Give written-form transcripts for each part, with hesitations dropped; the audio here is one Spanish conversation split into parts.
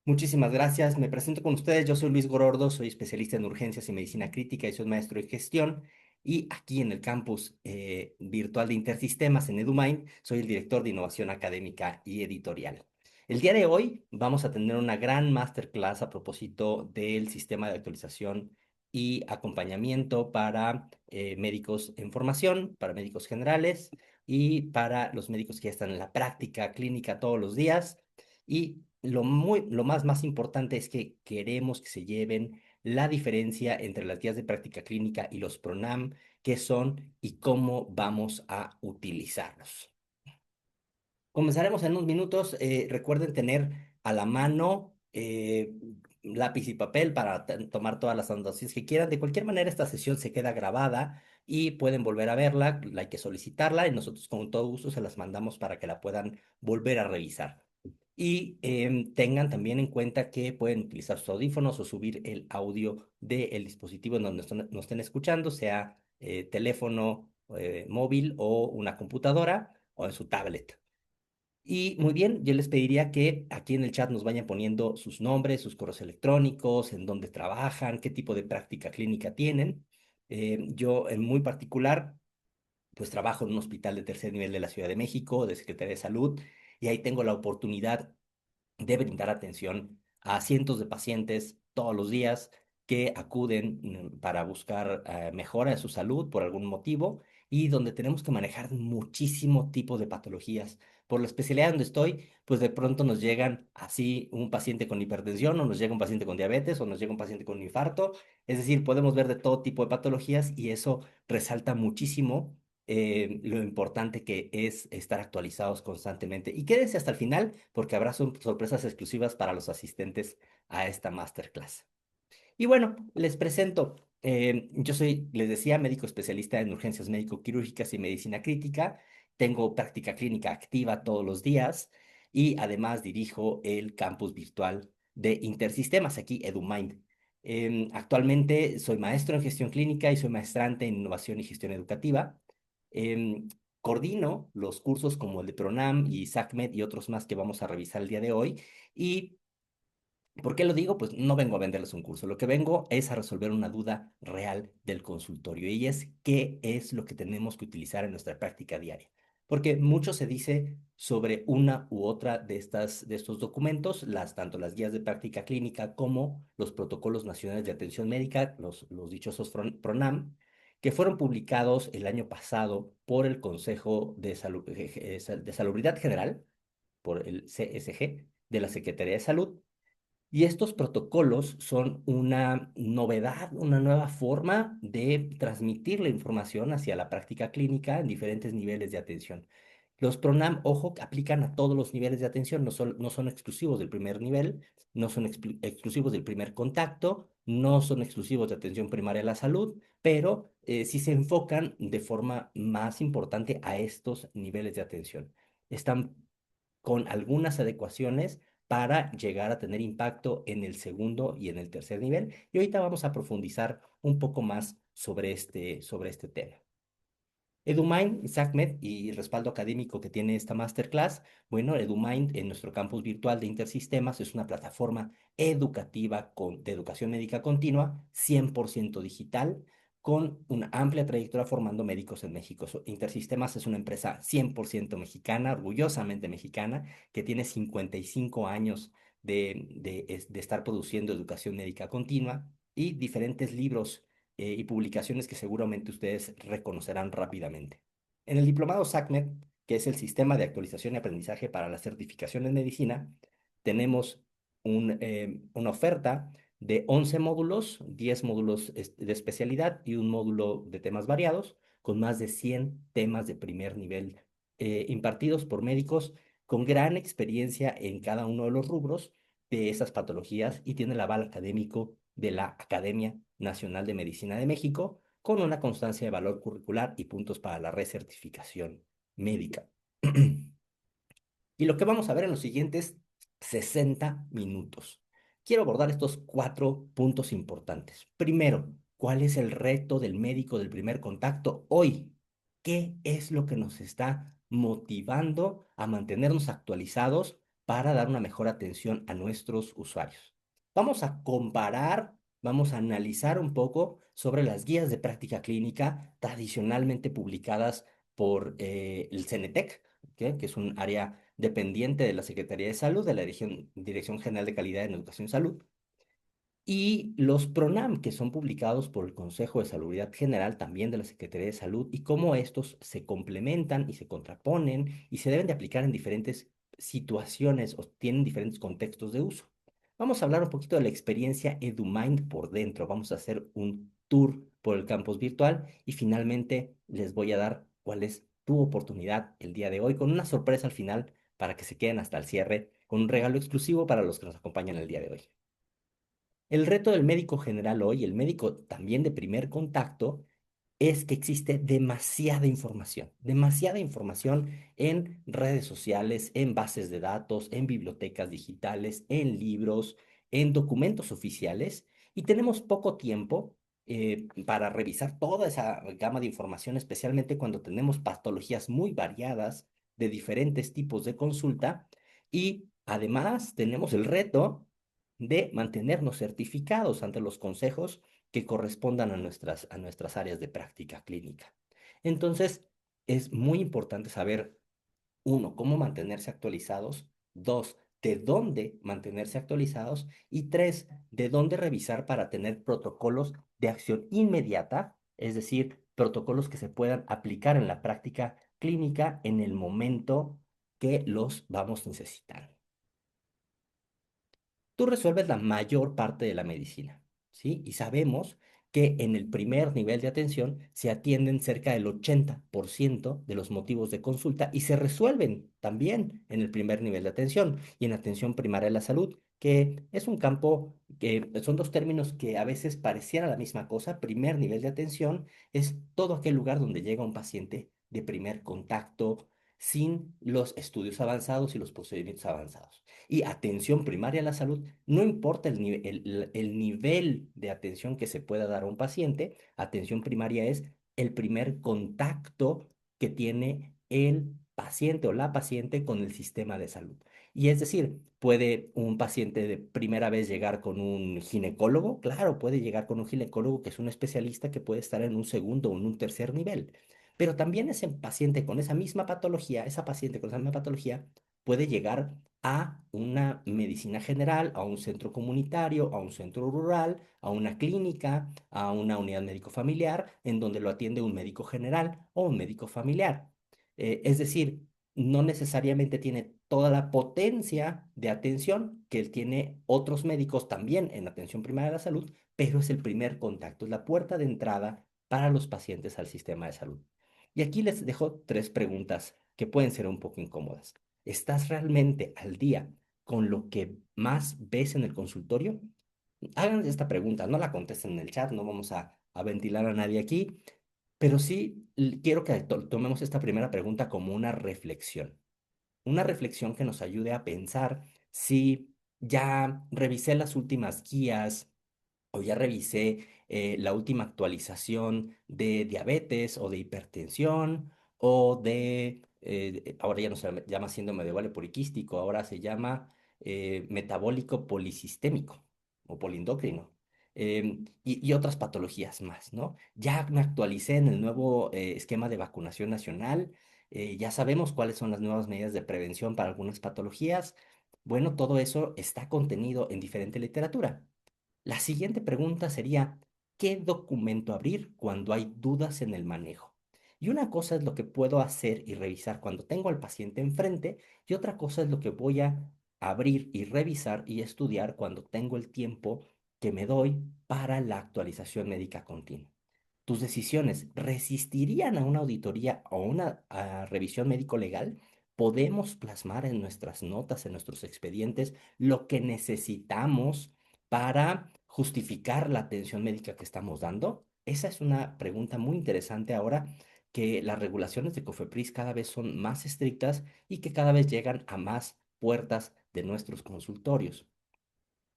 Muchísimas gracias. Me presento con ustedes. Yo soy Luis Gorordo, soy especialista en urgencias y medicina crítica y soy maestro en gestión. Y aquí en el campus virtual de Intersistemas en EduMind, soy el director de innovación académica y editorial. El día de hoy vamos a tener una gran masterclass a propósito del sistema de actualización y acompañamiento para médicos en formación, para médicos generales y para los médicos que ya están en la práctica clínica todos los días. Y lo más importante es que queremos que se lleven la diferencia entre las guías de práctica clínica y los PRONAM, qué son y cómo vamos a utilizarlos. Comenzaremos en unos minutos. Recuerden tener a la mano lápiz y papel para tomar todas las anotaciones que quieran. De cualquier manera, esta sesión se queda grabada y pueden volver a verla. Hay que solicitarla y nosotros con todo gusto se las mandamos para que la puedan volver a revisar. Y tengan también en cuenta que pueden utilizar sus audífonos o subir el audio del dispositivo en donde nos estén escuchando, sea teléfono móvil o una computadora o en su tablet. Y muy bien, yo les pediría que aquí en el chat nos vayan poniendo sus nombres, sus correos electrónicos, en dónde trabajan, qué tipo de práctica clínica tienen. Yo en muy particular pues trabajo en un hospital de tercer nivel de la Ciudad de México, de Secretaría de Salud, y ahí tengo la oportunidad de brindar atención a cientos de pacientes todos los días que acuden para buscar mejora de su salud por algún motivo y donde tenemos que manejar muchísimo tipo de patologías. Por la especialidad donde estoy, pues de pronto nos llegan así un paciente con hipertensión o nos llega un paciente con diabetes o nos llega un paciente con infarto. Es decir, podemos ver de todo tipo de patologías y eso resalta muchísimo lo importante que es estar actualizados constantemente. Y quédense hasta el final porque habrá sorpresas exclusivas para los asistentes a esta masterclass. Y bueno, les presento. Yo soy, les decía, médico especialista en urgencias médico-quirúrgicas y medicina crítica. Tengo práctica clínica activa todos los días y además dirijo el campus virtual de Intersistemas, aquí EduMind. Actualmente soy maestro en gestión clínica y soy maestrante en innovación y gestión educativa. Em, Coordino los cursos como el de PRONAM y SACMED y otros más que vamos a revisar el día de hoy. Y ¿por qué lo digo? Pues no vengo a venderles un curso, lo que vengo es a resolver una duda real del consultorio y es qué es lo que tenemos que utilizar en nuestra práctica diaria. Porque mucho se dice sobre una u otra de estos documentos, tanto las guías de práctica clínica como los protocolos nacionales de atención médica, los dichosos PRONAM, que fueron publicados el año pasado por el Consejo de Salubridad General, por el CSG de la Secretaría de Salud, y estos protocolos son una novedad, una nueva forma de transmitir la información hacia la práctica clínica en diferentes niveles de atención. Los PRONAM, ojo, aplican a todos los niveles de atención, no son exclusivos del primer nivel, no son exclusivos del primer contacto, no son exclusivos de atención primaria a la salud, pero sí se enfocan de forma más importante a estos niveles de atención. Están con algunas adecuaciones para llegar a tener impacto en el segundo y en el tercer nivel. Y ahorita vamos a profundizar un poco más sobre este tema. EduMind, SACMED y respaldo académico que tiene esta masterclass. Bueno, EduMind en nuestro campus virtual de Intersistemas es una plataforma educativa de educación médica continua, 100% digital, con una amplia trayectoria formando médicos en México. Intersistemas es una empresa 100% mexicana, orgullosamente mexicana, que tiene 55 años de estar produciendo educación médica continua y diferentes libros y publicaciones que seguramente ustedes reconocerán rápidamente. En el diplomado SACMED, que es el Sistema de Actualización y Aprendizaje para la Certificación en Medicina, tenemos una oferta de 11 módulos, 10 módulos de especialidad y un módulo de temas variados, con más de 100 temas de primer nivel impartidos por médicos con gran experiencia en cada uno de los rubros de esas patologías y tiene el aval académico de la Academia Nacional de Medicina de México, con una constancia de valor curricular y puntos para la recertificación médica. Y lo que vamos a ver en los siguientes 60 minutos. Quiero abordar estos 4 puntos importantes. Primero, ¿cuál es el reto del médico del primer contacto hoy? ¿Qué es lo que nos está motivando a mantenernos actualizados para dar una mejor atención a nuestros usuarios. Vamos a comparar, vamos a analizar un poco sobre las guías de práctica clínica tradicionalmente publicadas por el CENETEC, ¿ok? Que es un área dependiente de la Secretaría de Salud, de la Dirección General de Calidad en Educación y Salud, y los PRONAM, que son publicados por el Consejo de Salubridad General, también de la Secretaría de Salud, y cómo estos se complementan y se contraponen y se deben de aplicar en diferentes situaciones o tienen diferentes contextos de uso. Vamos a hablar un poquito de la experiencia EduMind por dentro. Vamos a hacer un tour por el campus virtual y finalmente les voy a dar cuál es tu oportunidad el día de hoy con una sorpresa al final para que se queden hasta el cierre con un regalo exclusivo para los que nos acompañan el día de hoy. El reto del médico general hoy, el médico también de primer contacto, es que existe demasiada información en redes sociales, en bases de datos, en bibliotecas digitales, en libros, en documentos oficiales, y tenemos poco tiempo para revisar toda esa gama de información, especialmente cuando tenemos patologías muy variadas de diferentes tipos de consulta, y además tenemos el reto de mantenernos certificados ante los consejos que correspondan a nuestras áreas de práctica clínica. Entonces, es muy importante saber, uno, cómo mantenerse actualizados, dos, de dónde mantenerse actualizados y tres, de dónde revisar para tener protocolos de acción inmediata, es decir, protocolos que se puedan aplicar en la práctica clínica en el momento que los vamos necesitando. Tú resuelves la mayor parte de la medicina, ¿sí? Y sabemos que en el primer nivel de atención se atienden cerca del 80% de los motivos de consulta y se resuelven también en el primer nivel de atención y en atención primaria de la salud, que es un campo que son dos términos que a veces parecieran la misma cosa. Primer nivel de atención es todo aquel lugar donde llega un paciente de primer contacto sin los estudios avanzados y los procedimientos avanzados. Y atención primaria a la salud, no importa el nivel de atención que se pueda dar a un paciente, atención primaria es el primer contacto que tiene el paciente o la paciente con el sistema de salud. Y es decir, ¿puede un paciente de primera vez llegar con un ginecólogo? Claro, puede llegar con un ginecólogo que es un especialista que puede estar en un segundo o en un tercer nivel. Pero también ese paciente con esa misma patología, esa paciente con esa misma patología, puede llegar a una medicina general, a un centro comunitario, a un centro rural, a una clínica, a una unidad médico familiar, en donde lo atiende un médico general o un médico familiar. Es decir, no necesariamente tiene toda la potencia de atención que él tiene otros médicos también en atención primaria de la salud, pero es el primer contacto, es la puerta de entrada para los pacientes al sistema de salud. Y aquí les dejo tres preguntas que pueden ser un poco incómodas. ¿Estás realmente al día con lo que más ves en el consultorio? Hagan esta pregunta, no la contesten en el chat, no vamos a ventilar a nadie aquí, pero sí quiero que tomemos esta primera pregunta como una reflexión que nos ayude a pensar si ya revisé las últimas guías o ya revisé la última actualización de diabetes o de hipertensión o ahora ya no se llama síndrome de ovario poliquístico, ahora se llama metabólico polisistémico o polindocrino. Y otras patologías más, ¿no? Ya me actualicé en el nuevo esquema de vacunación nacional, ya sabemos cuáles son las nuevas medidas de prevención para algunas patologías. Bueno, todo eso está contenido en diferente literatura. La siguiente pregunta sería, ¿qué documento abrir cuando hay dudas en el manejo? Y una cosa es lo que puedo hacer y revisar cuando tengo al paciente enfrente y otra cosa es lo que voy a abrir y revisar y estudiar cuando tengo el tiempo que me doy para la actualización médica continua. ¿Tus decisiones resistirían a una auditoría o una revisión médico-legal? ¿Podemos plasmar en nuestras notas, en nuestros expedientes, lo que necesitamos para justificar la atención médica que estamos dando? Esa es una pregunta muy interesante ahora que las regulaciones de COFEPRIS cada vez son más estrictas y que cada vez llegan a más puertas de nuestros consultorios.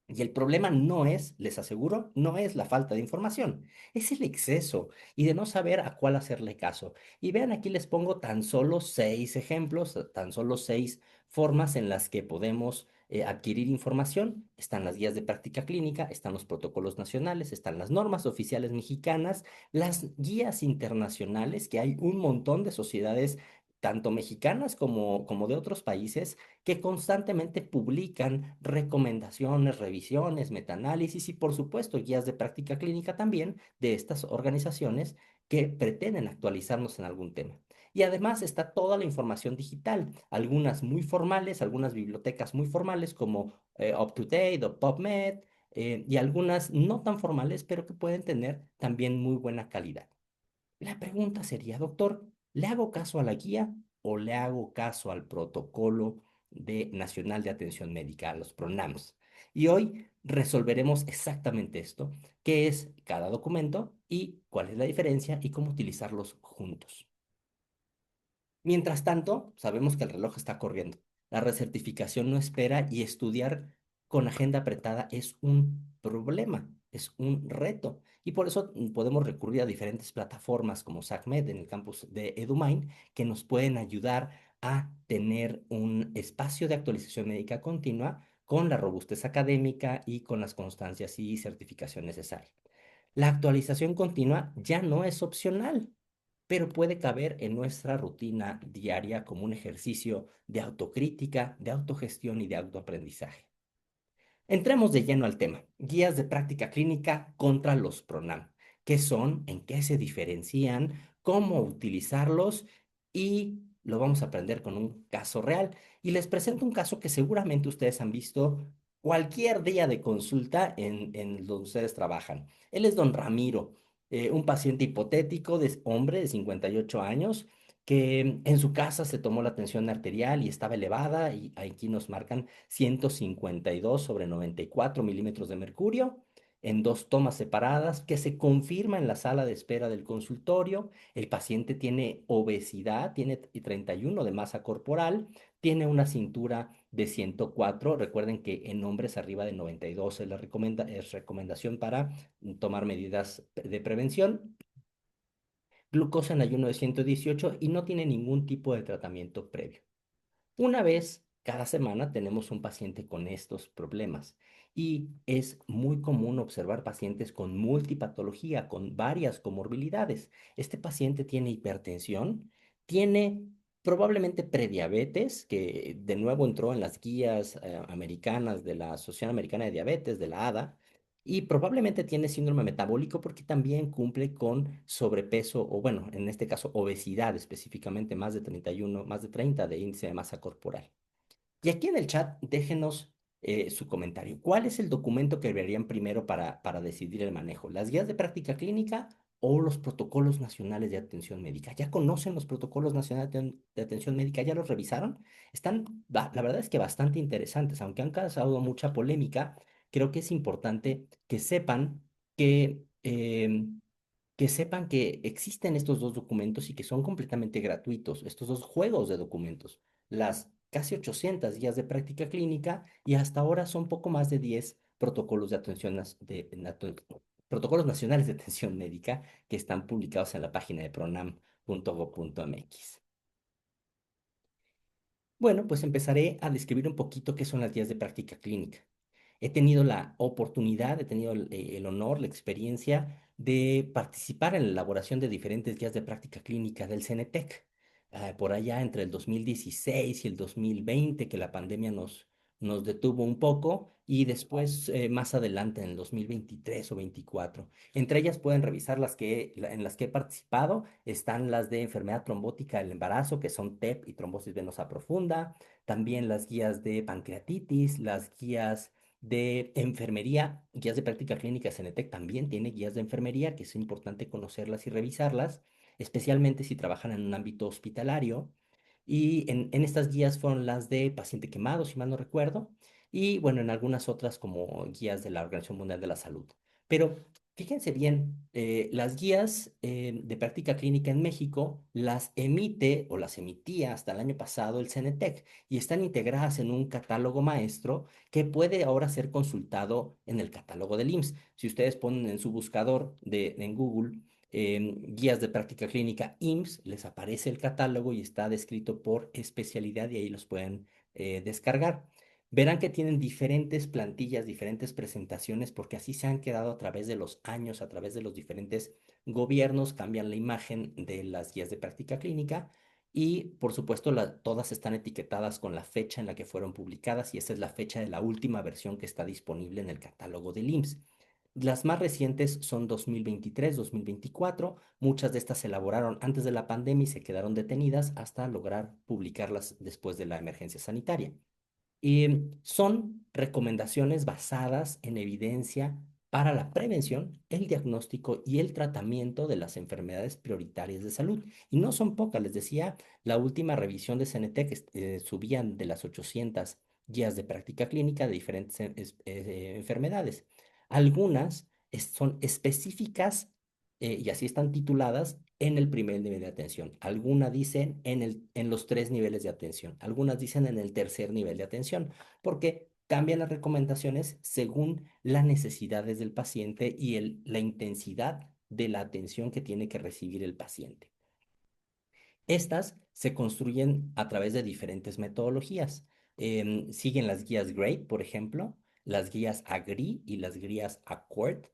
Y el problema no es, les aseguro, no es la falta de información, es el exceso y de no saber a cuál hacerle caso. Y vean, aquí les pongo tan solo 6 ejemplos, tan solo 6 formas en las que podemos adquirir información. Están las guías de práctica clínica, están los protocolos nacionales, están las normas oficiales mexicanas, las guías internacionales, que hay un montón de sociedades, tanto mexicanas como de otros países que constantemente publican recomendaciones, revisiones, metaanálisis y por supuesto guías de práctica clínica también de estas organizaciones que pretenden actualizarnos en algún tema. Y además está toda la información digital, algunas muy formales, algunas bibliotecas muy formales como UpToDate o PubMed, y algunas no tan formales, pero que pueden tener también muy buena calidad. La pregunta sería, doctor, ¿le hago caso a la guía o le hago caso al protocolo nacional de atención médica, a los PRONAMs? Y hoy resolveremos exactamente esto, qué es cada documento y cuál es la diferencia y cómo utilizarlos juntos. Mientras tanto, sabemos que el reloj está corriendo. La recertificación no espera y estudiar con agenda apretada es un problema, es un reto. Y por eso podemos recurrir a diferentes plataformas como SACMED en el campus de EduMind que nos pueden ayudar a tener un espacio de actualización médica continua con la robustez académica y con las constancias y certificación necesaria. La actualización continua ya no es opcional, pero puede caber en nuestra rutina diaria como un ejercicio de autocrítica, de autogestión y de autoaprendizaje. Entremos de lleno al tema. Guías de práctica clínica contra los PRONAM. ¿Qué son? ¿En qué se diferencian? ¿Cómo utilizarlos? Y lo vamos a aprender con un caso real. Y les presento un caso que seguramente ustedes han visto cualquier día de consulta en donde ustedes trabajan. Él es don Ramiro, un paciente hipotético de hombre de 58 años que en su casa se tomó la tensión arterial y estaba elevada y aquí nos marcan 152 sobre 94 milímetros de mercurio en 2 tomas separadas que se confirma en la sala de espera del consultorio. El paciente tiene obesidad, tiene 31 de masa corporal, tiene una cintura de 104. Recuerden que en hombres arriba de 92 es recomendación para tomar medidas de prevención. Glucosa en ayuno de 118 y no tiene ningún tipo de tratamiento previo. Una vez cada semana tenemos un paciente con estos problemas y es muy común observar pacientes con multipatología, con varias comorbilidades. Este paciente tiene hipertensión, tiene probablemente prediabetes, que de nuevo entró en las guías americanas de la Asociación Americana de Diabetes, de la ADA, y probablemente tiene síndrome metabólico porque también cumple con sobrepeso o bueno, en este caso obesidad específicamente, más de 31, más de 30 de índice de masa corporal. Y aquí en el chat déjenos su comentario. ¿Cuál es el documento que verían primero para decidir el manejo? ¿Las guías de práctica clínica o los protocolos nacionales de atención médica? ¿Ya conocen los protocolos nacionales de atención médica? ¿Ya los revisaron? Están, la verdad es que bastante interesantes, aunque han causado mucha polémica. Creo que es importante que, que sepan que existen estos dos documentos y que son completamente gratuitos, estos dos juegos de documentos, las casi 800 guías de práctica clínica y hasta ahora son poco más de 10 protocolos de atención, protocolos nacionales de atención médica que están publicados en la página de pronam.gov.mx. Bueno, pues empezaré a describir un poquito qué son las guías de práctica clínica. He tenido la oportunidad, he tenido el honor, la experiencia de participar en la elaboración de diferentes guías de práctica clínica del CENETEC. Por allá entre el 2016 y el 2020, que la pandemia nos detuvo un poco, y después más adelante en el 2023 o 24. Entre ellas pueden revisar en las que he participado, están las de enfermedad trombótica del embarazo, que son TEP y trombosis venosa profunda, también las guías de pancreatitis, las guías de enfermería, guías de práctica clínica. Cenetec también tiene guías de enfermería, que es importante conocerlas y revisarlas, especialmente si trabajan en un ámbito hospitalario. Y en estas guías fueron las de paciente quemado, si mal no recuerdo, y bueno, en algunas otras como guías de la Organización Mundial de la Salud. Pero Fíjense bien, las guías de práctica clínica en México las emite o las emitía hasta el año pasado el CENETEC y están integradas en un catálogo maestro que puede ahora ser consultado en el catálogo del IMSS. Si ustedes ponen en su buscador en Google guías de práctica clínica IMSS, les aparece el catálogo y está descrito por especialidad y ahí los pueden descargar. Verán que tienen diferentes plantillas, diferentes presentaciones, porque así se han quedado a través de los años, a través de los diferentes gobiernos, cambian la imagen de las guías de práctica clínica y, por supuesto, todas están etiquetadas con la fecha en la que fueron publicadas y esa es la fecha de la última versión que está disponible en el catálogo del IMSS. Las más recientes son 2023, 2024. Muchas de estas se elaboraron antes de la pandemia y se quedaron detenidas hasta lograr publicarlas después de la emergencia sanitaria. Y son recomendaciones basadas en evidencia para la prevención, el diagnóstico y el tratamiento de las enfermedades prioritarias de salud. Y no son pocas, les decía, la última revisión de CNT que subían de las 800 guías de práctica clínica de diferentes enfermedades. Algunas son específicas y así están tituladas en el primer nivel de atención. Algunas dicen en los tres niveles de atención. Algunas dicen en el tercer nivel de atención, porque cambian las recomendaciones según las necesidades del paciente y la intensidad de la atención que tiene que recibir el paciente. Estas se construyen a través de diferentes metodologías. Siguen las guías GRADE, por ejemplo, las guías AGRI y las guías ACCORD.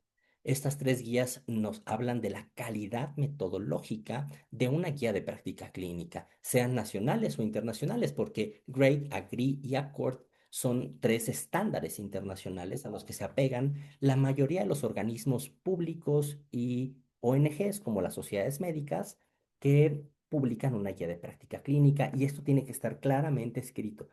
Estas tres guías nos hablan de la calidad metodológica de una guía de práctica clínica, sean nacionales o internacionales, porque GRADE, AGRI y ACCORD son tres estándares internacionales a los que se apegan la mayoría de los organismos públicos y ONGs, como las sociedades médicas, que publican una guía de práctica clínica y esto tiene que estar claramente escrito.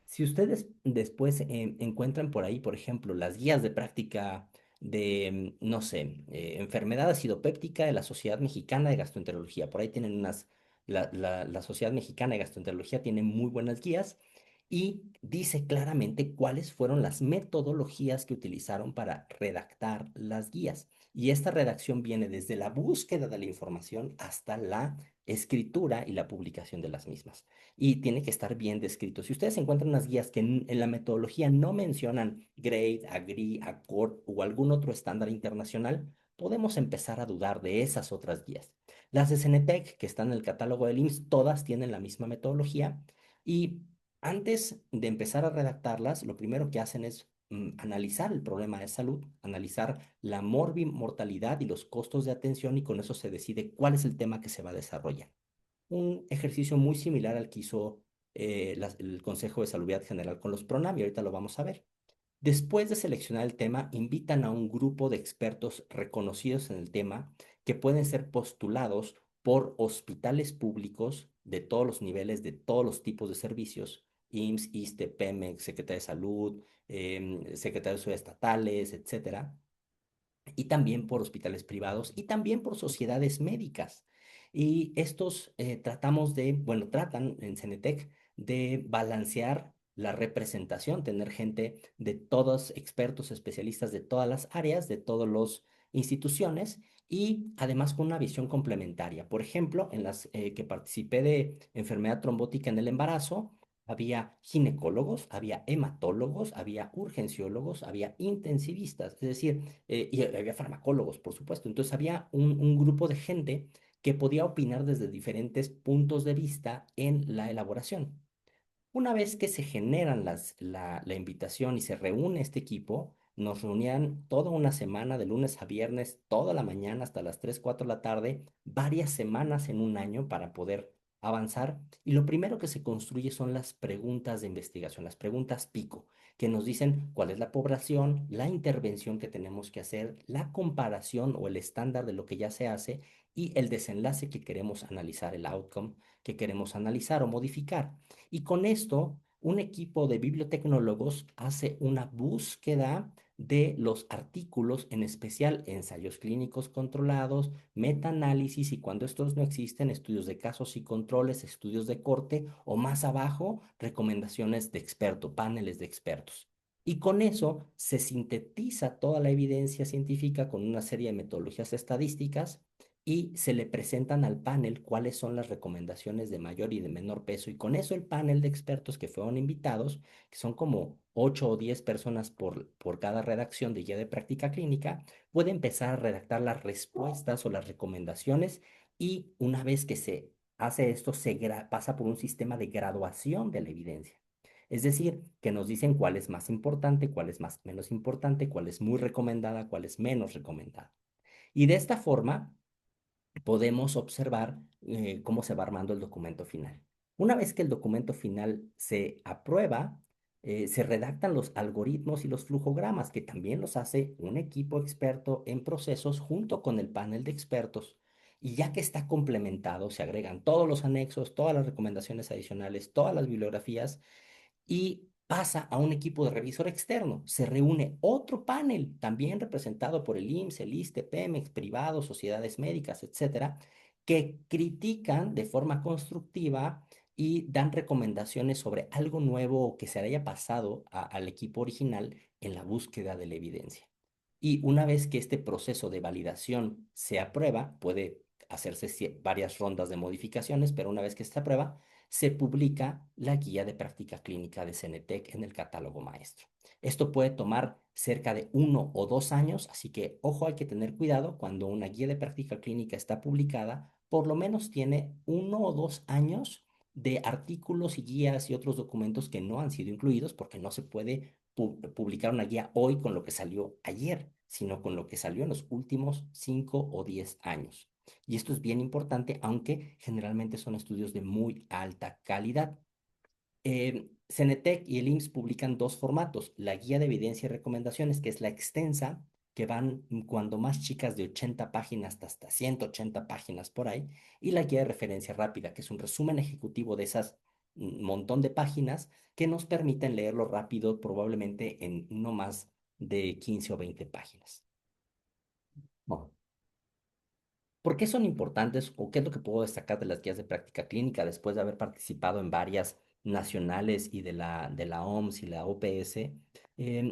Si ustedes después encuentran por ahí, por ejemplo, las guías de práctica de, no sé, enfermedad acidopéptica de la Sociedad Mexicana de Gastroenterología, por ahí tienen la Sociedad Mexicana de Gastroenterología tiene muy buenas guías y dice claramente cuáles fueron las metodologías que utilizaron para redactar las guías. Y esta redacción viene desde la búsqueda de la información hasta la escritura y la publicación de las mismas. Y tiene que estar bien descrito. Si ustedes encuentran unas guías que en la metodología no mencionan GRADE, AGRI, ACCORD o algún otro estándar internacional, podemos empezar a dudar de esas otras guías. Las de CENETEC, que están en el catálogo del IMSS, todas tienen la misma metodología y antes de empezar a redactarlas, lo primero que hacen es analizar el problema de salud, analizar la mortalidad y los costos de atención y con eso se decide cuál es el tema que se va a desarrollar. Un ejercicio muy similar al que hizo el Consejo de Salubridad General con los PRONAM y ahorita lo vamos a ver. Después de seleccionar el tema, invitan a un grupo de expertos reconocidos en el tema que pueden ser postulados por hospitales públicos de todos los niveles, de todos los tipos de servicios, IMSS, ISSSTE, PEMEX, Secretaría de Salud, Secretarios estatales, etcétera, y también por hospitales privados y también por sociedades médicas. Y estos tratan en Cenetec de balancear la representación, tener gente de todos, expertos, especialistas de todas las áreas, de todas las instituciones y además con una visión complementaria. Por ejemplo, en las que participé de enfermedad trombótica en el embarazo, había ginecólogos, había hematólogos, había urgenciólogos, había intensivistas, es decir, y había farmacólogos, por supuesto. Entonces había un grupo de gente que podía opinar desde diferentes puntos de vista en la elaboración. Una vez que se generan la invitación y se reúne este equipo, nos reunían toda una semana, de lunes a viernes, toda la mañana hasta las 3 4 de la tarde, varias semanas en un año para poder avanzar. Y lo primero que se construye son las preguntas de investigación, las preguntas pico, que nos dicen cuál es la población, la intervención que tenemos que hacer, la comparación o el estándar de lo que ya se hace y el desenlace que queremos analizar, el outcome que queremos analizar o modificar. Y con esto, un equipo de bibliotecnólogos hace una búsqueda de los artículos, en especial ensayos clínicos controlados, metaanálisis y cuando estos no existen, estudios de casos y controles, estudios de corte o más abajo, recomendaciones de experto, paneles de expertos. Y con eso se sintetiza toda la evidencia científica con una serie de metodologías estadísticas y se le presentan al panel cuáles son las recomendaciones de mayor y de menor peso. Y con eso el panel de expertos que fueron invitados, que son como 8 o 10 personas por cada redacción de guía de práctica clínica, puede empezar a redactar las respuestas o las recomendaciones y una vez que se hace esto, pasa por un sistema de graduación de la evidencia. Es decir, que nos dicen cuál es más importante, cuál es más, menos importante, cuál es muy recomendada, cuál es menos recomendada. Y de esta forma podemos observar cómo se va armando el documento final. Una vez que el documento final se aprueba, se redactan los algoritmos y los flujogramas, que también los hace un equipo experto en procesos junto con el panel de expertos. Y ya que está complementado, se agregan todos los anexos, todas las recomendaciones adicionales, todas las bibliografías y pasa a un equipo de revisor externo. Se reúne otro panel, también representado por el IMSS, el ISSSTE, Pemex, privados, sociedades médicas, etcétera, que critican de forma constructiva y dan recomendaciones sobre algo nuevo que se haya pasado al equipo original en la búsqueda de la evidencia. Y una vez que este proceso de validación se aprueba, puede hacerse varias rondas de modificaciones, pero una vez que se aprueba, se publica la guía de práctica clínica de Cenetec en el catálogo maestro. Esto puede tomar cerca de 1 o 2 años, así que ojo, hay que tener cuidado cuando una guía de práctica clínica está publicada, por lo menos tiene 1 o 2 años de artículos y guías y otros documentos que no han sido incluidos porque no se puede publicar una guía hoy con lo que salió ayer, sino con lo que salió en los últimos 5 o 10 años. Y esto es bien importante, aunque generalmente son estudios de muy alta calidad. Cenetec y el IMSS publican dos formatos, la guía de evidencia y recomendaciones, que es la extensa, que van cuando más chicas de 80 páginas hasta 180 páginas por ahí, y la guía de referencia rápida, que es un resumen ejecutivo de esas montón de páginas que nos permiten leerlo rápido, probablemente en no más de 15 o 20 páginas. Bueno, ¿por qué son importantes o qué es lo que puedo destacar de las guías de práctica clínica después de haber participado en varias nacionales y de la OMS y la OPS?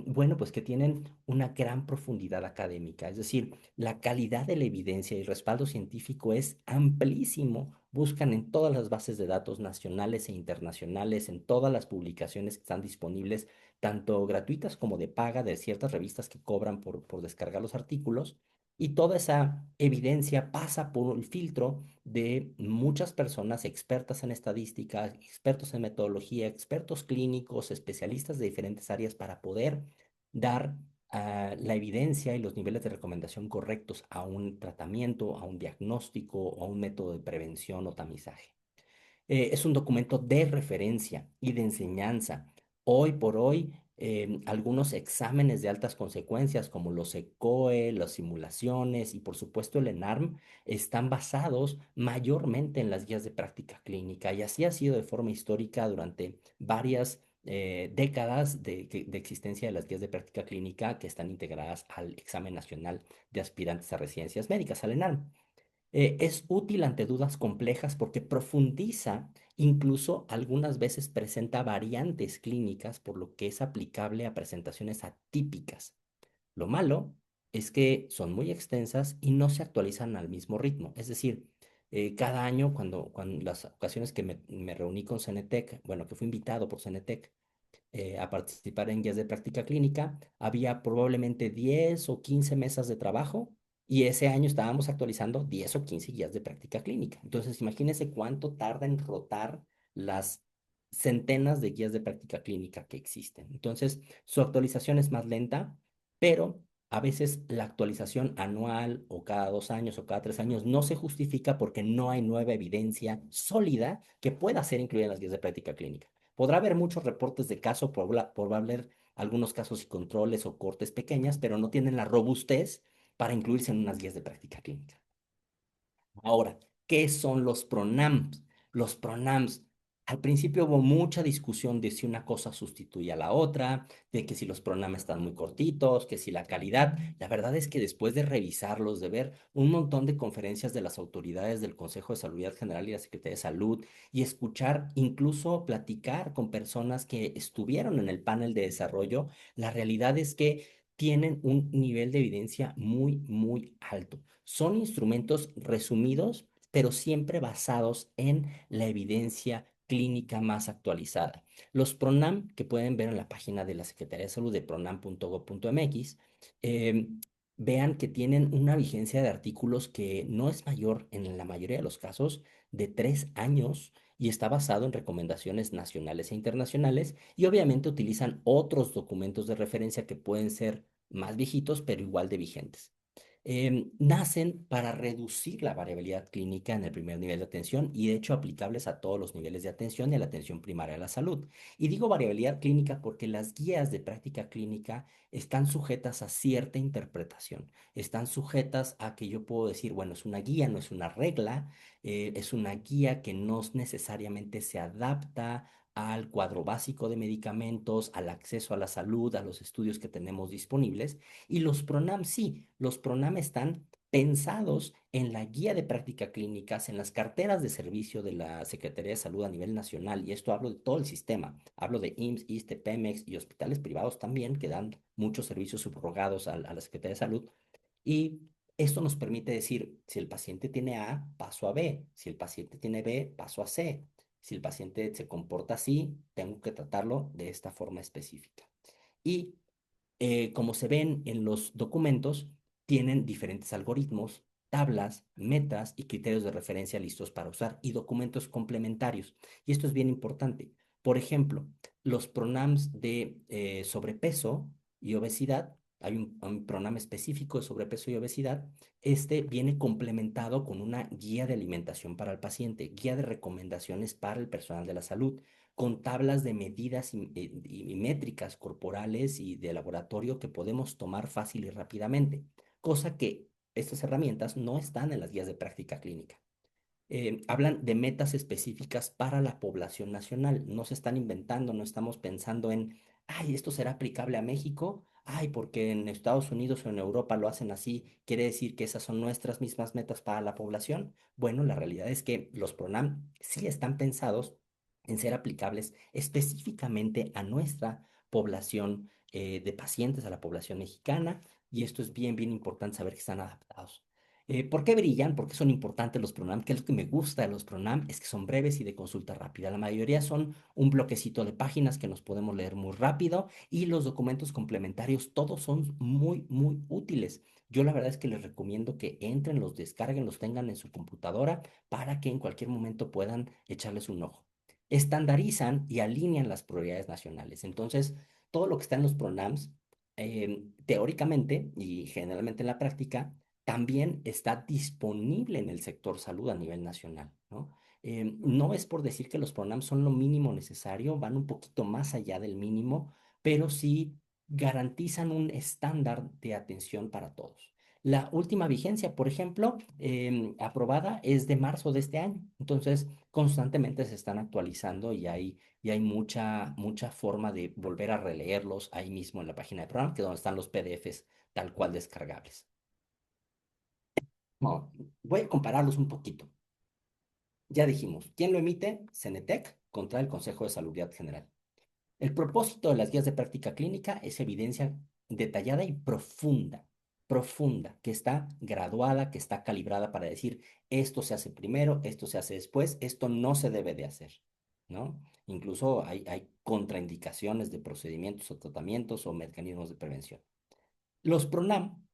Bueno, pues que tienen una gran profundidad académica, es decir, la calidad de la evidencia y respaldo científico es amplísimo. Buscan en todas las bases de datos nacionales e internacionales, en todas las publicaciones que están disponibles, tanto gratuitas como de paga, de ciertas revistas que cobran por descargar los artículos y toda esa evidencia pasa por el filtro de muchas personas expertas en estadística, expertos en metodología, expertos clínicos, especialistas de diferentes áreas para poder dar la evidencia y los niveles de recomendación correctos a un tratamiento, a un diagnóstico o a un método de prevención o tamizaje. Es un documento de referencia y de enseñanza. Hoy por hoy, algunos exámenes de altas consecuencias, como los ECOE, las simulaciones y por supuesto el ENARM, están basados mayormente en las guías de práctica clínica y así ha sido de forma histórica durante varias décadas de existencia de las guías de práctica clínica que están integradas al examen nacional de aspirantes a residencias médicas, al ENARM. Es útil ante dudas complejas porque profundiza, incluso algunas veces presenta variantes clínicas, por lo que es aplicable a presentaciones atípicas. Lo malo es que son muy extensas y no se actualizan al mismo ritmo. Es decir, cada año, cuando las ocasiones que me reuní con Cenetec, bueno, que fui invitado por Cenetec, a participar en guías de práctica clínica, había probablemente 10 o 15 mesas de trabajo y ese año estábamos actualizando 10 o 15 guías de práctica clínica. Entonces, imagínense cuánto tarda en rotar las centenas de guías de práctica clínica que existen. Entonces, su actualización es más lenta, pero a veces la actualización anual o cada 2 años o cada 3 años no se justifica porque no hay nueva evidencia sólida que pueda ser incluida en las guías de práctica clínica. Podrá haber muchos reportes de caso, por haber algunos casos y controles o cortes pequeñas, pero no tienen la robustez para incluirse en unas guías de práctica clínica. Ahora, ¿qué son los PRONAMs? Los PRONAMs Al principio hubo mucha discusión de si una cosa sustituye a la otra, de que si los programas están muy cortitos, que si la calidad. La verdad es que después de revisarlos, de ver un montón de conferencias de las autoridades del Consejo de Salud General y la Secretaría de Salud y escuchar, incluso platicar con personas que estuvieron en el panel de desarrollo, la realidad es que tienen un nivel de evidencia muy, muy alto. Son instrumentos resumidos, pero siempre basados en la evidencia clínica más actualizada. Los PRONAM, que pueden ver en la página de la Secretaría de Salud de pronam.gov.mx, eh, vean que tienen una vigencia de artículos que no es mayor en la mayoría de los casos de 3 años y está basado en recomendaciones nacionales e internacionales y obviamente utilizan otros documentos de referencia que pueden ser más viejitos pero igual de vigentes. Nacen para reducir la variabilidad clínica en el primer nivel de atención y de hecho aplicables a todos los niveles de atención y a la atención primaria de la salud. Y digo variabilidad clínica porque las guías de práctica clínica están sujetas a cierta interpretación, están sujetas a que yo puedo decir, bueno, es una guía, no es una regla, es una guía que no necesariamente se adapta al cuadro básico de medicamentos, al acceso a la salud, a los estudios que tenemos disponibles. Y los PRONAM sí, los PRONAM están pensados en la guía de práctica clínicas, en las carteras de servicio de la Secretaría de Salud a nivel nacional, y esto hablo de todo el sistema, hablo de IMSS, ISSSTE, Pemex y hospitales privados también, que dan muchos servicios subrogados a la Secretaría de Salud, y esto nos permite decir, si el paciente tiene A, paso a B, si el paciente tiene B, paso a C, si el paciente se comporta así, tengo que tratarlo de esta forma específica. Y como se ven en los documentos, tienen diferentes algoritmos, tablas, metas y criterios de referencia listos para usar y documentos complementarios. Y esto es bien importante. Por ejemplo, los PRONAMs de sobrepeso y obesidad, hay un PRONAM específico de sobrepeso y obesidad. Este viene complementado con una guía de alimentación para el paciente, guía de recomendaciones para el personal de la salud, con tablas de medidas y métricas corporales y de laboratorio que podemos tomar fácil y rápidamente, cosa que estas herramientas no están en las guías de práctica clínica. Hablan de metas específicas para la población nacional, no se están inventando, no estamos pensando en, ay, esto será aplicable a México, ay, porque en Estados Unidos o en Europa lo hacen así, quiere decir que esas son nuestras mismas metas para la población. Bueno, la realidad es que los PRONAM sí están pensados en ser aplicables específicamente a nuestra población de pacientes, a la población mexicana, y esto es bien, bien importante saber que están adaptados. ¿Por qué brillan? ¿Por qué son importantes los PRONAM? ¿Qué es lo que me gusta de los PRONAM? Es que son breves y de consulta rápida. La mayoría son un bloquecito de páginas que nos podemos leer muy rápido y los documentos complementarios, todos son muy, muy útiles. Yo la verdad es que les recomiendo que entren, los descarguen, los tengan en su computadora para que en cualquier momento puedan echarles un ojo. Estandarizan y alinean las prioridades nacionales. Entonces, todo lo que está en los PRONAMs, teóricamente y generalmente en la práctica, también está disponible en el sector salud a nivel nacional, ¿no? No es por decir que los PRONAM son lo mínimo necesario, van un poquito más allá del mínimo, pero sí garantizan un estándar de atención para todos. La última vigencia, por ejemplo, aprobada es de marzo de este año. Entonces, constantemente se están actualizando y hay mucha, mucha forma de volver a releerlos ahí mismo en la página de programa, que es donde están los PDFs tal cual descargables. No, voy a compararlos un poquito. Ya dijimos, ¿quién lo emite? Cenetec contra el Consejo de Salud General. El propósito de las guías de práctica clínica es evidencia detallada y profunda, profunda, que está graduada, que está calibrada para decir, esto se hace primero, esto se hace después, esto no se debe de hacer, ¿no? Incluso hay contraindicaciones de procedimientos o tratamientos o mecanismos de prevención. Los PRONAM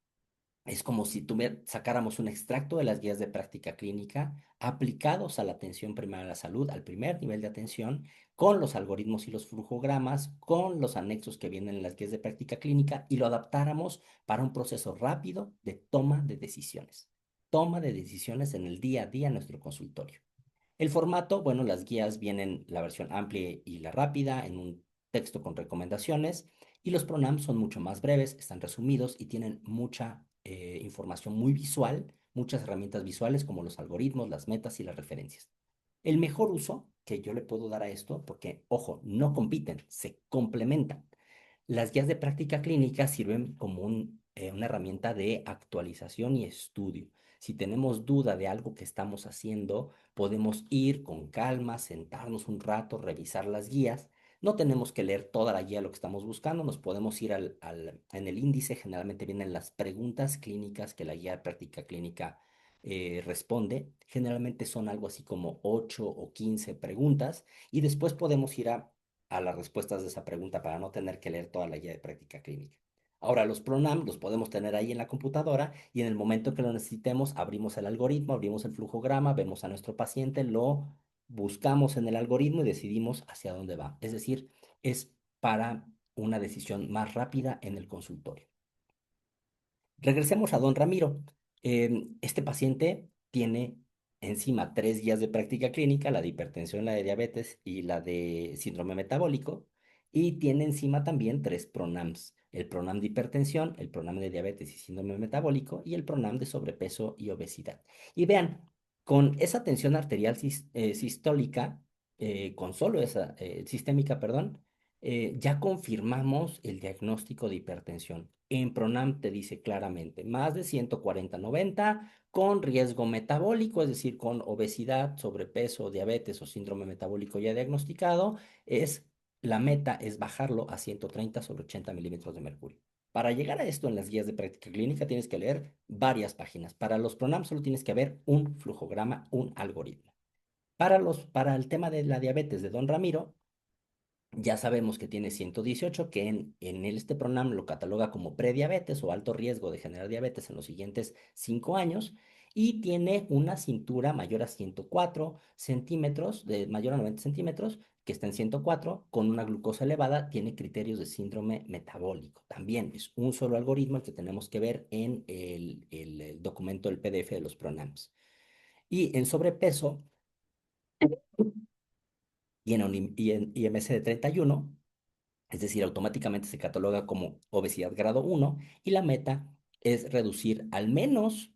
es como si sacáramos un extracto de las guías de práctica clínica aplicados a la atención primaria de la salud, al primer nivel de atención, con los algoritmos y los flujogramas, con los anexos que vienen en las guías de práctica clínica y lo adaptáramos para un proceso rápido de toma de decisiones. Toma de decisiones en el día a día en nuestro consultorio. El formato, bueno, las guías vienen la versión amplia y la rápida en un texto con recomendaciones y los pronombres son mucho más breves, están resumidos y tienen mucha información muy visual, muchas herramientas visuales como los algoritmos, las metas y las referencias. El mejor uso que yo le puedo dar a esto, porque, ojo, no compiten, se complementan. Las guías de práctica clínica sirven como una herramienta de actualización y estudio. Si tenemos duda de algo que estamos haciendo, podemos ir con calma, sentarnos un rato, revisar las guías. No tenemos que leer toda la guía lo que estamos buscando, nos podemos ir en el índice, generalmente vienen las preguntas clínicas que la guía de práctica clínica responde. Generalmente son algo así como 8 o 15 preguntas y después podemos ir a las respuestas de esa pregunta para no tener que leer toda la guía de práctica clínica. Ahora, los PRONAM los podemos tener ahí en la computadora y en el momento que lo necesitemos, abrimos el algoritmo, abrimos el flujograma, vemos a nuestro paciente, lo buscamos en el algoritmo y decidimos hacia dónde va. Es decir, es para una decisión más rápida en el consultorio. Regresemos a don Ramiro. Este paciente tiene encima tres guías de práctica clínica, la de hipertensión, la de diabetes y la de síndrome metabólico, y tiene encima también tres PRONAMs, el PRONAM de hipertensión, el PRONAM de diabetes y síndrome metabólico y el PRONAM de sobrepeso y obesidad. Y vean, con esa tensión arterial sistólica, con solo esa sistémica, perdón, ya confirmamos el diagnóstico de hipertensión. En PRONAM te dice claramente más de 140/90 con riesgo metabólico, es decir, con obesidad, sobrepeso, diabetes o síndrome metabólico ya diagnosticado, la meta es bajarlo a 130/80 milímetros de mercurio. Para llegar a esto en las guías de práctica clínica tienes que leer varias páginas. Para los PRONAM solo tienes que ver un flujograma, un algoritmo. Para el tema de la diabetes de don Ramiro, ya sabemos que tiene 118, que este PRONAM lo cataloga como prediabetes o alto riesgo de generar diabetes en los siguientes 5 años, y tiene una cintura mayor a 104 centímetros, de mayor a 90 centímetros, que está en 104, con una glucosa elevada, tiene criterios de síndrome metabólico. También es un solo algoritmo el que tenemos que ver en el documento del PDF de los PRONAMs. Y en sobrepeso, y en IMC de 31, es decir, automáticamente se cataloga como obesidad grado 1 y la meta es reducir al menos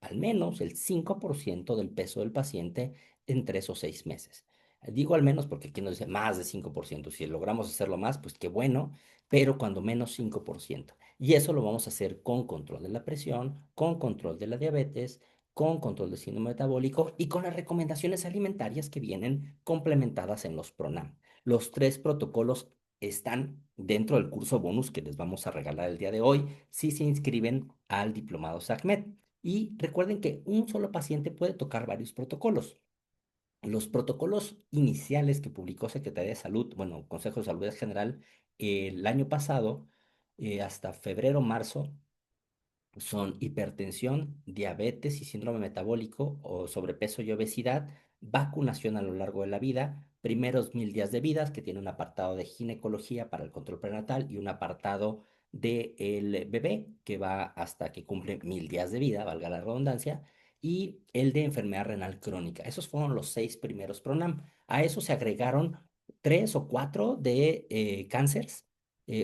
el 5% del peso del paciente en 3 o 6 meses. Digo al menos porque aquí nos dice más de 5%. Si logramos hacerlo más, pues qué bueno, pero cuando menos 5%. Y eso lo vamos a hacer con control de la presión, con control de la diabetes, con control del síndrome metabólico y con las recomendaciones alimentarias que vienen complementadas en los PRONAM. Los tres protocolos están dentro del curso bonus que les vamos a regalar el día de hoy si se inscriben al diplomado SACMED. Y recuerden que un solo paciente puede tocar varios protocolos. Los protocolos iniciales que publicó Secretaría de Salud, bueno, Consejo de Salud General, el año pasado, hasta febrero, marzo, son hipertensión, diabetes y síndrome metabólico o sobrepeso y obesidad, vacunación a lo largo de la vida, primeros 1000 días de vida, que tiene un apartado de ginecología para el control prenatal y un apartado del bebé, que va hasta que cumple 1000 días de vida, valga la redundancia, y el de enfermedad renal crónica. Esos fueron los 6 primeros PRONAM. A eso se agregaron 3 o 4 de cánceres,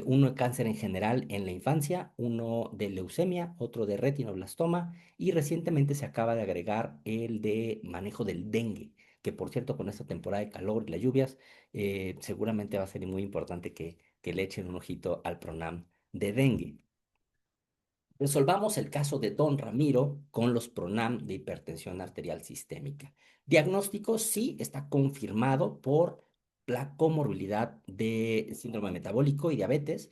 uno de cáncer en general en la infancia, uno de leucemia, otro de retinoblastoma y recientemente se acaba de agregar el de manejo del dengue, que por cierto con esta temporada de calor y las lluvias seguramente va a ser muy importante que le echen un ojito al PRONAM de dengue. Resolvamos el caso de don Ramiro con los PRONAM de hipertensión arterial sistémica. Diagnóstico sí está confirmado por la comorbilidad de síndrome metabólico y diabetes.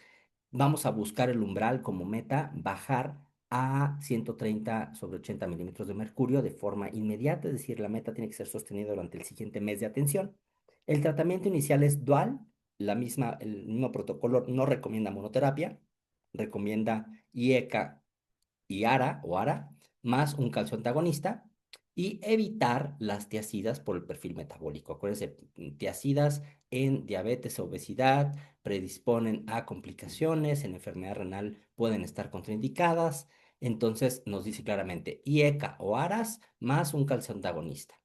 Vamos a buscar el umbral como meta, bajar a 130/80 milímetros de mercurio de forma inmediata, es decir, la meta tiene que ser sostenida durante el siguiente mes de atención. El tratamiento inicial es dual, el mismo protocolo no recomienda monoterapia, recomienda IECA y ARA, más un calcio antagonista, y evitar las tiacidas por el perfil metabólico. Acuérdense, tiacidas en diabetes o obesidad predisponen a complicaciones, en enfermedad renal pueden estar contraindicadas, entonces nos dice claramente IECA o ARAS más un calcio antagonista.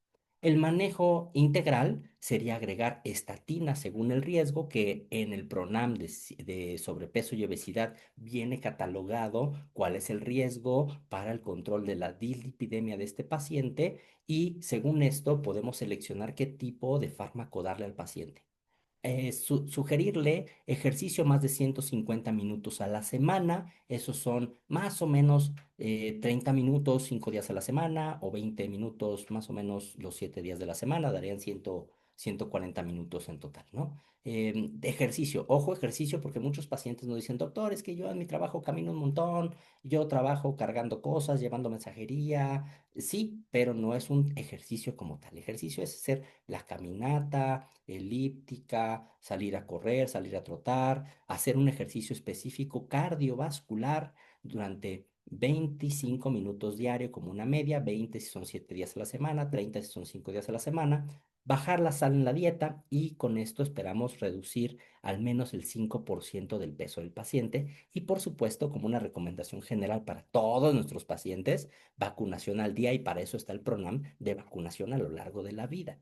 El manejo integral sería agregar estatina según el riesgo que en el PRONAM de sobrepeso y obesidad viene catalogado cuál es el riesgo para el control de la dislipidemia de este paciente y según esto podemos seleccionar qué tipo de fármaco darle al paciente. Sugerirle ejercicio más de 150 minutos a la semana. Esos son más o menos 30 minutos 5 días a la semana o 20 minutos más o menos los 7 días de la semana. Darían 140 minutos en total, ¿no? De ejercicio, ojo ejercicio, porque muchos pacientes nos dicen, doctor, es que yo en mi trabajo camino un montón, yo trabajo cargando cosas, llevando mensajería. Sí, pero no es un ejercicio como tal. Ejercicio es hacer la caminata, elíptica, salir a correr, salir a trotar, hacer un ejercicio específico cardiovascular durante 25 minutos diario como una media, 20 si son 7 días a la semana, 30 si son 5 días a la semana, bajar la sal en la dieta y con esto esperamos reducir al menos el 5% del peso del paciente y por supuesto como una recomendación general para todos nuestros pacientes, vacunación al día y para eso está el PRONAM de vacunación a lo largo de la vida.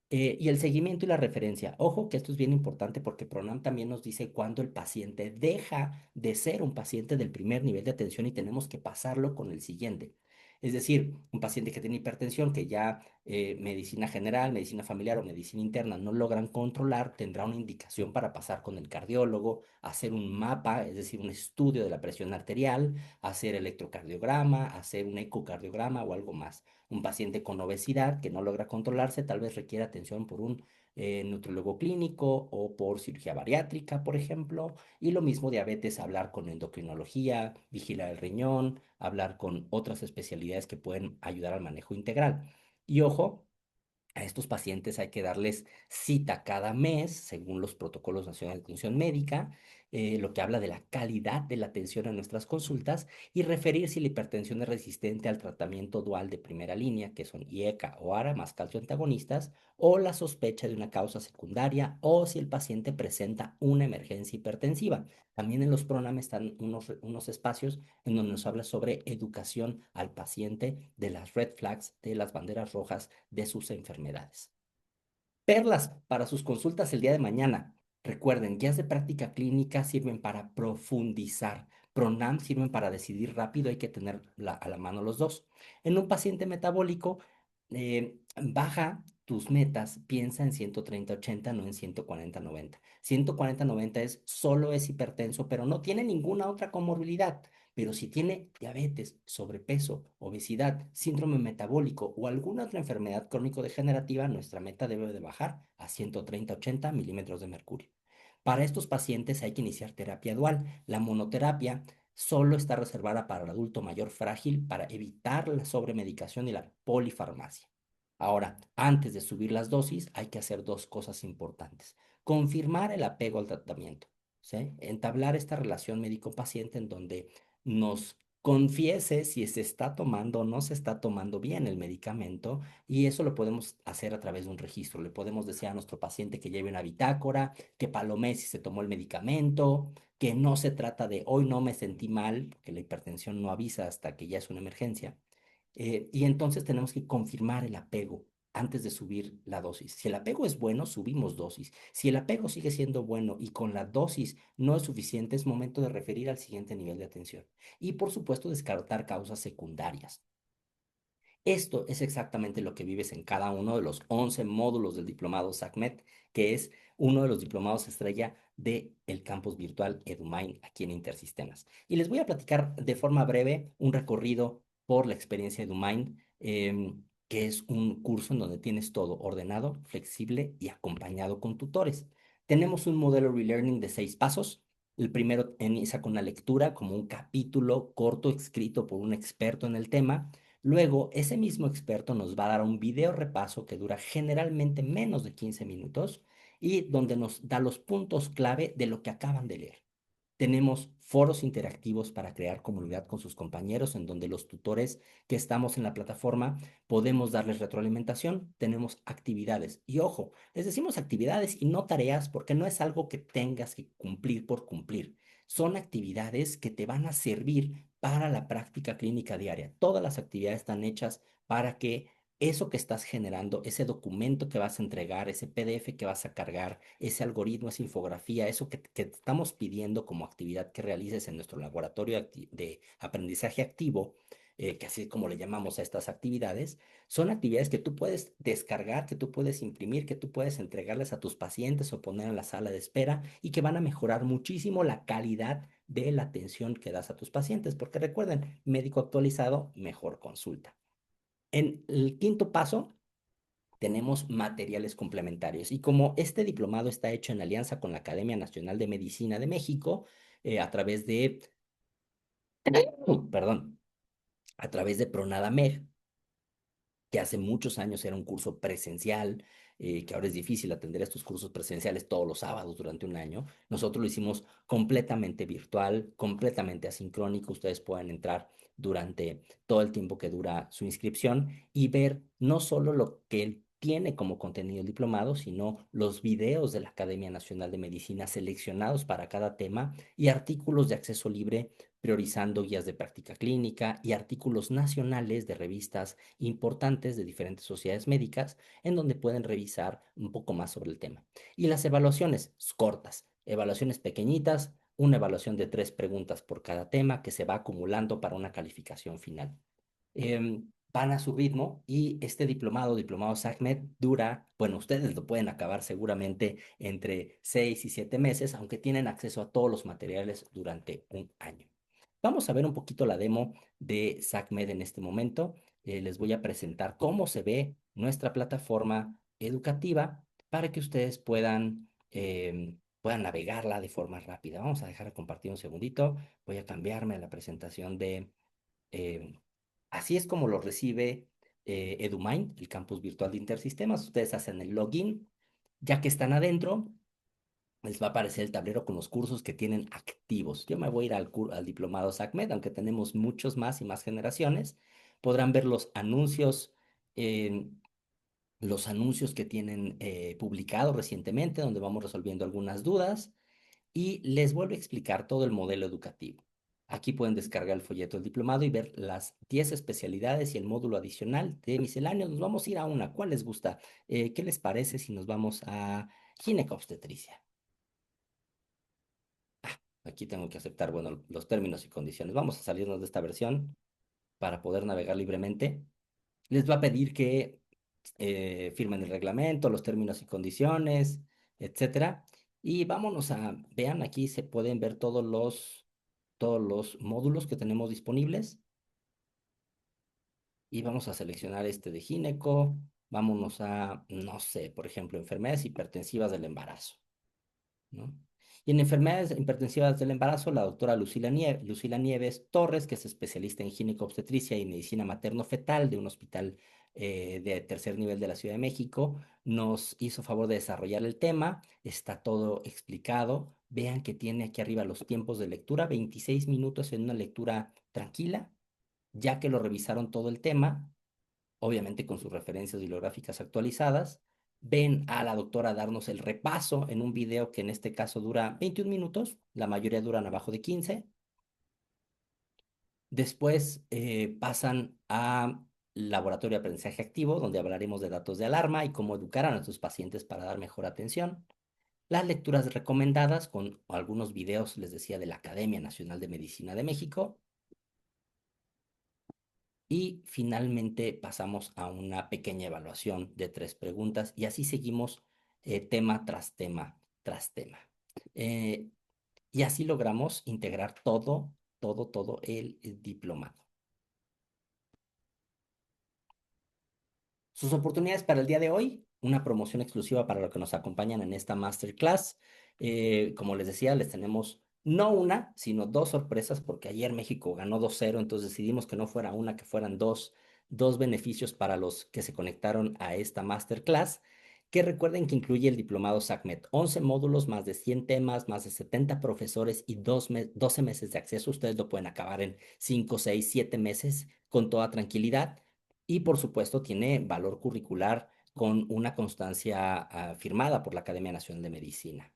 Y el seguimiento y la referencia. Ojo que esto es bien importante porque PRONAM también nos dice cuándo el paciente deja de ser un paciente del primer nivel de atención y tenemos que pasarlo con el siguiente. Es decir, un paciente que tiene hipertensión, que ya medicina general, medicina familiar o medicina interna no logran controlar, tendrá una indicación para pasar con el cardiólogo, hacer un mapa, es decir, un estudio de la presión arterial, hacer electrocardiograma, hacer un ecocardiograma o algo más. Un paciente con obesidad que no logra controlarse tal vez requiere atención por un nutriólogo clínico o por cirugía bariátrica, por ejemplo. Y lo mismo diabetes, hablar con endocrinología, vigilar el riñón, hablar con otras especialidades que pueden ayudar al manejo integral. Y ojo, a estos pacientes hay que darles cita cada mes, según los protocolos nacionales de atención médica, lo que habla de la calidad de la atención en nuestras consultas y referir si la hipertensión es resistente al tratamiento dual de primera línea, que son IECA o ARA más calcio antagonistas, o la sospecha de una causa secundaria, o si el paciente presenta una emergencia hipertensiva. También en los PRONAM están unos espacios en donde nos habla sobre educación al paciente de las red flags, de las banderas rojas de sus enfermedades. Perlas para sus consultas el día de mañana. Recuerden, guías de práctica clínica sirven para profundizar. PRONAM sirven para decidir rápido, hay que tener a la mano los dos. En un paciente metabólico, baja tus metas, piensa en 130-80, no en 140-90. 140-90 es solo es hipertenso, pero no tiene ninguna otra comorbilidad. Pero si tiene diabetes, sobrepeso, obesidad, síndrome metabólico o alguna otra enfermedad crónico-degenerativa, nuestra meta debe de bajar a 130-80 milímetros de mercurio. Para estos pacientes hay que iniciar terapia dual. La monoterapia solo está reservada para el adulto mayor frágil para evitar la sobremedicación y la polifarmacia. Ahora, antes de subir las dosis, hay que hacer dos cosas importantes. Confirmar el apego al tratamiento, ¿sí? Entablar esta relación médico-paciente en donde nos confiese si se está tomando o no se está tomando bien el medicamento y eso lo podemos hacer a través de un registro. Le podemos decir a nuestro paciente que lleve una bitácora, que palomee si se tomó el medicamento, que no se trata de hoy no me sentí mal, porque la hipertensión no avisa hasta que ya es una emergencia. Y entonces tenemos que confirmar el apego antes de subir la dosis. Si el apego es bueno, subimos dosis. Si el apego sigue siendo bueno y con la dosis no es suficiente, es momento de referir al siguiente nivel de atención. Y por supuesto, descartar causas secundarias. Esto es exactamente lo que vives en cada uno de los 11 módulos del diplomado SACMED, que es uno de los diplomados estrella del campus virtual EduMind aquí en Intersistemas. Y les voy a platicar de forma breve un recorrido por la experiencia EduMind, que es un curso en donde tienes todo ordenado, flexible y acompañado con tutores. Tenemos un modelo relearning de 6 pasos. El primero inicia con una lectura, como un capítulo corto escrito por un experto en el tema. Luego, ese mismo experto nos va a dar un video repaso que dura generalmente menos de 15 minutos y donde nos da los puntos clave de lo que acaban de leer. Tenemos foros interactivos para crear comunidad con sus compañeros, en donde los tutores que estamos en la plataforma podemos darles retroalimentación. Tenemos actividades. Y ojo, les decimos actividades y no tareas porque no es algo que tengas que cumplir por cumplir. Son actividades que te van a servir para la práctica clínica diaria. Todas las actividades están hechas para que eso que estás generando, ese documento que vas a entregar, ese PDF que vas a cargar, ese algoritmo, esa infografía, eso que te estamos pidiendo como actividad que realices en nuestro laboratorio de aprendizaje activo, que así es como le llamamos a estas actividades, son actividades que tú puedes descargar, que tú puedes imprimir, que tú puedes entregarles a tus pacientes o poner en la sala de espera y que van a mejorar muchísimo la calidad de la atención que das a tus pacientes, porque recuerden, médico actualizado, mejor consulta. En el quinto paso, tenemos materiales complementarios. Y como este diplomado está hecho en alianza con la Academia Nacional de Medicina de México, a través de, perdón, a través de Pronadamer, que hace muchos años era un curso presencial, que ahora es difícil atender estos cursos presenciales todos los sábados durante un año. Nosotros lo hicimos completamente virtual, completamente asincrónico. Ustedes pueden entrar durante todo el tiempo que dura su inscripción y ver no solo lo que él tiene como contenido el diplomado, sino los videos de la Academia Nacional de Medicina seleccionados para cada tema y artículos de acceso libre priorizando guías de práctica clínica y artículos nacionales de revistas importantes de diferentes sociedades médicas en donde pueden revisar un poco más sobre el tema. Y las evaluaciones cortas, evaluaciones pequeñitas, una evaluación de 3 preguntas por cada tema que se va acumulando para una calificación final. Van a su ritmo y este diplomado SACMED dura, bueno, ustedes lo pueden acabar seguramente entre 6 y 7 meses, aunque tienen acceso a todos los materiales durante un año. Vamos a ver un poquito la demo de SACMED en este momento. Les voy a presentar cómo se ve nuestra plataforma educativa para que ustedes puedan navegarla de forma rápida. Vamos a dejar de compartir un segundito. Voy a cambiarme a la presentación de... em, así es como lo recibe EduMind, el campus virtual de Intersistemas. Ustedes hacen el login. Ya que están adentro, les va a aparecer el tablero con los cursos que tienen activos. Yo me voy a ir al diplomado SACMED, aunque tenemos muchos más y más generaciones. Podrán ver eh, los anuncios que tienen publicados recientemente, donde vamos resolviendo algunas dudas y les vuelvo a explicar todo el modelo educativo. Aquí pueden descargar el folleto del diplomado y ver las 10 especialidades y el módulo adicional de misceláneos. Nos vamos a ir a una. ¿Cuál les gusta? ¿Qué les parece si nos vamos a ginecobstetricia? Aquí tengo que aceptar, bueno, los términos y condiciones. Vamos a salirnos de esta versión para poder navegar libremente. Les va a pedir que firmen el reglamento, los términos y condiciones, etcétera. Y vámonos vean, aquí se pueden ver todos los módulos que tenemos disponibles. Y vamos a seleccionar este de gineco. Vámonos a, no sé, por ejemplo, enfermedades hipertensivas del embarazo, ¿no? Y en enfermedades hipertensivas del embarazo, la doctora Lucila Nieves Torres, que es especialista en ginecobstetricia y medicina materno-fetal de un hospital de tercer nivel de la Ciudad de México, nos hizo favor de desarrollar el tema. Está todo explicado. Vean que tiene aquí arriba los tiempos de lectura, 26 minutos en una lectura tranquila, ya que lo revisaron todo el tema obviamente con sus referencias bibliográficas actualizadas. Ven a la doctora darnos el repaso en un video que en este caso dura 21 minutos, la mayoría duran abajo de 15. Después pasan a laboratorio de aprendizaje activo, donde hablaremos de datos de alarma y cómo educar a nuestros pacientes para dar mejor atención. Las lecturas recomendadas con algunos videos, les decía, de la Academia Nacional de Medicina de México. Y finalmente pasamos a una pequeña evaluación de 3 preguntas y así seguimos tema tras tema tras tema. Eh, y así logramos integrar todo el diplomado. Sus oportunidades para el día de hoy, una promoción exclusiva para los que nos acompañan en esta masterclass. Como les decía, les tenemos no una, sino 2 sorpresas, porque ayer México ganó 2-0, entonces decidimos que no fuera una, que fueran dos beneficios para los que se conectaron a esta masterclass, que recuerden que incluye el diplomado SACMED, 11 módulos, más de 100 temas, más de 70 profesores y 12 meses de acceso. Ustedes lo pueden acabar en 5, 6, 7 meses con toda tranquilidad. Y por supuesto tiene valor curricular con una constancia firmada por la Academia Nacional de Medicina.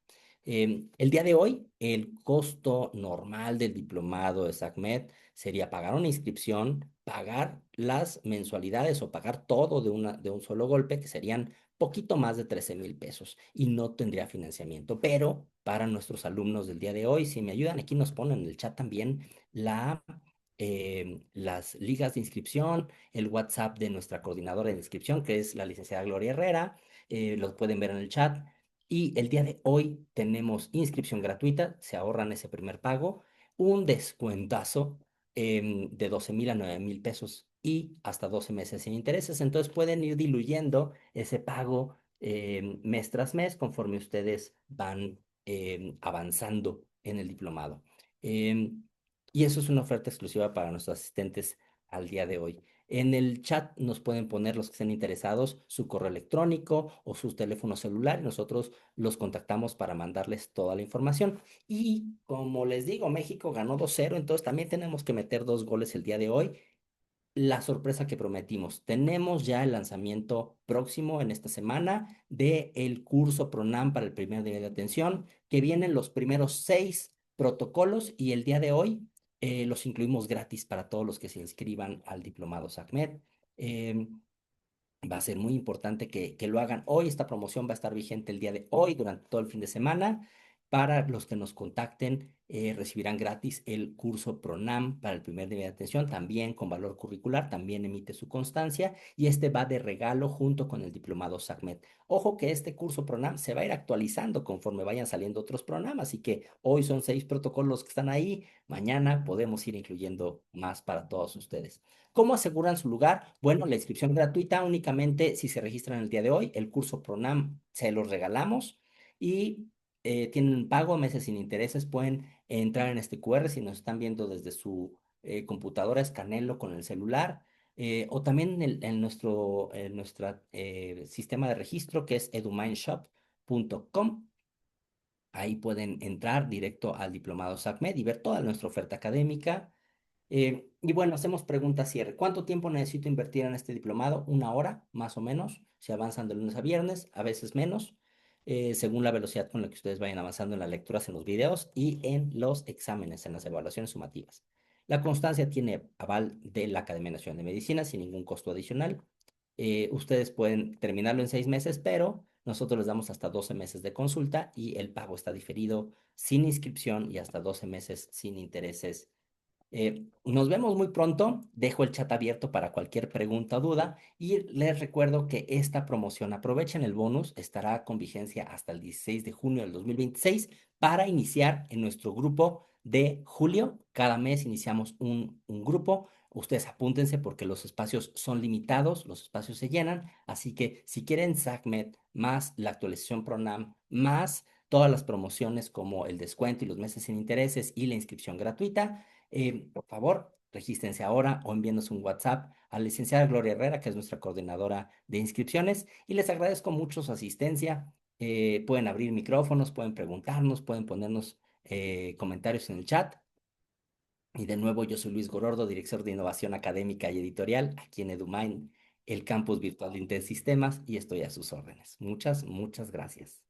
El día de hoy, el costo normal del diplomado de SACMED sería pagar una inscripción, pagar las mensualidades o pagar todo de un solo golpe, que serían poquito más de 13,000 pesos y no tendría financiamiento. Pero para nuestros alumnos del día de hoy, si me ayudan, aquí nos ponen en el chat también la, las ligas de inscripción, el WhatsApp de nuestra coordinadora de inscripción, que es la licenciada Gloria Herrera. Los pueden ver en el chat. Y el día de hoy tenemos inscripción gratuita, se ahorran ese primer pago, un descuentazo de 12,000 a 9,000 pesos y hasta 12 meses sin intereses. Entonces pueden ir diluyendo ese pago mes tras mes conforme ustedes van avanzando en el diplomado. Em, y eso es una oferta exclusiva para nuestros asistentes al día de hoy. En el chat nos pueden poner los que estén interesados su correo electrónico o su teléfono celular y nosotros los contactamos para mandarles toda la información. Y como les digo, México ganó 2-0, entonces también tenemos que meter 2 goles el día de hoy. La sorpresa que prometimos. Tenemos ya el lanzamiento próximo en esta semana de el curso PRONAM para el primer nivel de atención, que vienen los primeros 6 protocolos y el día de hoy los incluimos gratis para todos los que se inscriban al diplomado SACMED. Em, Va a ser muy importante que lo hagan hoy. Esta promoción va a estar vigente el día de hoy, durante todo el fin de semana. Para los que nos contacten, recibirán gratis el curso PRONAM para el primer nivel de atención, también con valor curricular, también emite su constancia y este va de regalo junto con el diplomado SACMED. Ojo que este curso PRONAM se va a ir actualizando conforme vayan saliendo otros PRONAM, así que hoy son 6 protocolos que están ahí, mañana podemos ir incluyendo más para todos ustedes. ¿Cómo aseguran su lugar? Bueno, la inscripción gratuita únicamente si se registran el día de hoy. El curso PRONAM se los regalamos y tienen un pago, meses sin intereses. Pueden entrar en este QR si nos están viendo desde su computadora, escanelo con el celular. O también en nuestra sistema de registro que es edumineshop.com. Ahí pueden entrar directo al diplomado SACMED y ver toda nuestra oferta académica. Y bueno, hacemos pregunta cierre. ¿Cuánto tiempo necesito invertir en este diplomado? 1 hora, más o menos. Se avanzan de lunes a viernes, a veces menos, según la velocidad con la que ustedes vayan avanzando en las lecturas, en los videos y en los exámenes, en las evaluaciones sumativas. La constancia tiene aval de la Academia Nacional de Medicina sin ningún costo adicional. Ustedes pueden terminarlo en 6 meses, pero nosotros les damos hasta 12 meses de consulta y el pago está diferido sin inscripción y hasta 12 meses sin intereses. Nos vemos muy pronto. Dejo el chat abierto para cualquier pregunta o duda y les recuerdo que esta promoción, aprovechen el bonus, estará con vigencia hasta el 16 de junio del 2026 para iniciar en nuestro grupo de julio. Cada mes iniciamos un grupo. Ustedes apúntense porque los espacios son limitados, los espacios se llenan, así que si quieren SACMED más la actualización PRONAM más todas las promociones como el descuento y los meses sin intereses y la inscripción gratuita, por favor, regístrense ahora o envíenos un WhatsApp a la licenciada Gloria Herrera, que es nuestra coordinadora de inscripciones, y les agradezco mucho su asistencia. Pueden abrir micrófonos, pueden preguntarnos, pueden ponernos comentarios en el chat. Y de nuevo, yo soy Luis Gorordo, director de Innovación Académica y Editorial aquí en Edumain, el campus virtual de Intersistemas, y estoy a sus órdenes. Muchas, muchas gracias.